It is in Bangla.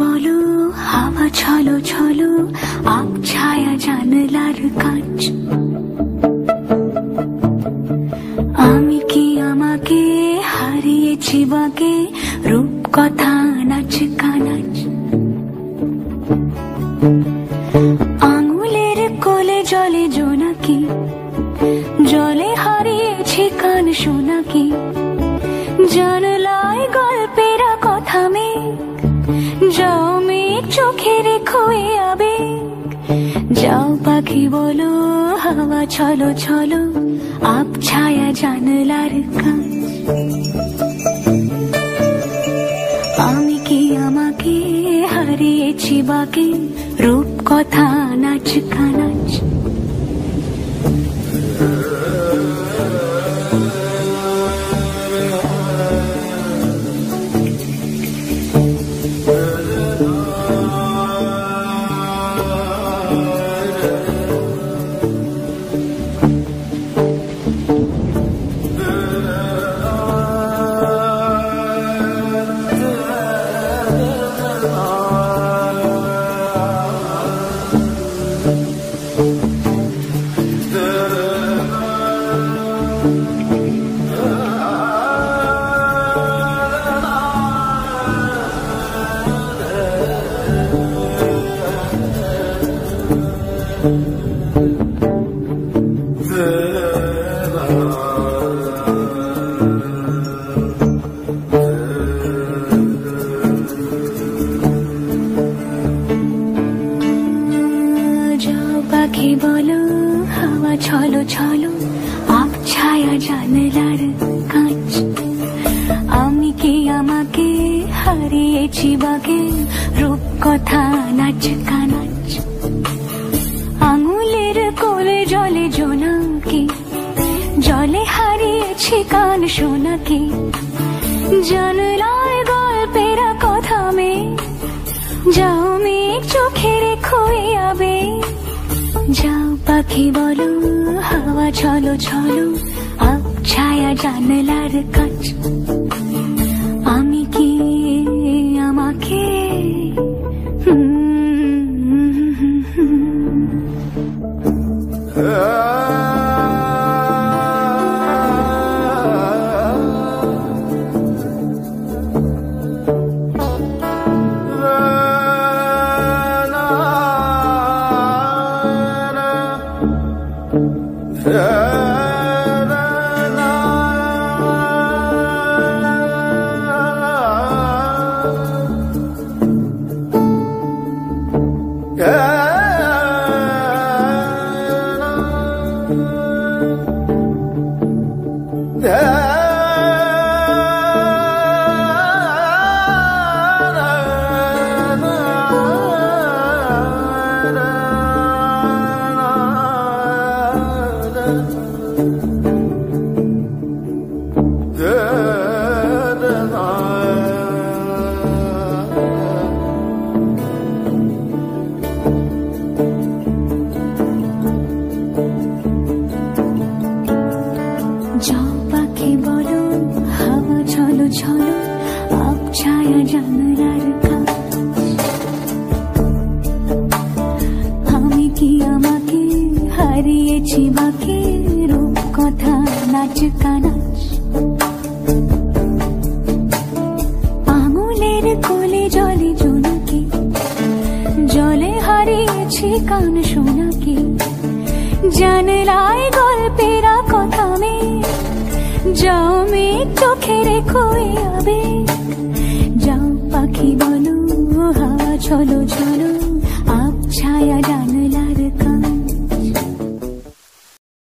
বলো হাওয়া ছলো ছলো আব ছায়া জানলার কাঁচ। আমি কি আমাকে হারিয়েছি বাগে রূপ কথা নাচ কানাচ। আঙুলের কোলে জলে জোনাকি, জলে হারিয়েছি কান শোনাকি। জানলায় গল্পের কথা মেঘ, যাও মেঘ চোখে রেখো এ আবেগ। যাও পাখি বলো হাওয়া ছলো ছলো আব ছায়া জানলার কাঁচ। আমি কি আমাকে হারিয়েছি বাগে রূপ কথা নাচ কানাচ। পাখি বলো হাওয়া ছলো ছলো আব ছায়া জানলার কাঁচ। আমি কি আমাকে হারিয়েছি বাগে রূপ কথা নাচ কানাচ। আঙুলের কোলে জলে জোনাকি, জলে হারিয়েছি কান শোনাকি। জানলায় গল্পের কথা মেঘ, যাও মেঘ চোখে রেখো এ আবেগ। যাও পাখি বলো হাওয়া ছলো ছলো আব ছায়া জানলার কাঁচ। আমি কি আমাকে যাও পাখি বলো হাওয়া ছলো ছলো আব ছায়া জানলার কাঁচ। আমি কি আমাকে হারিয়েছি বাকি রূপ কথা নাচ কানাচ। আঙুলের কোলে জলে জোনাকি, জলে হারিয়েছি কান শোনাকি। জানলায় গল্পের কথা মেঘ, যাও মেঘ চোখে রেখো এ আবেগ। যাও পাখি বলো হাওয়া ছলো ছলো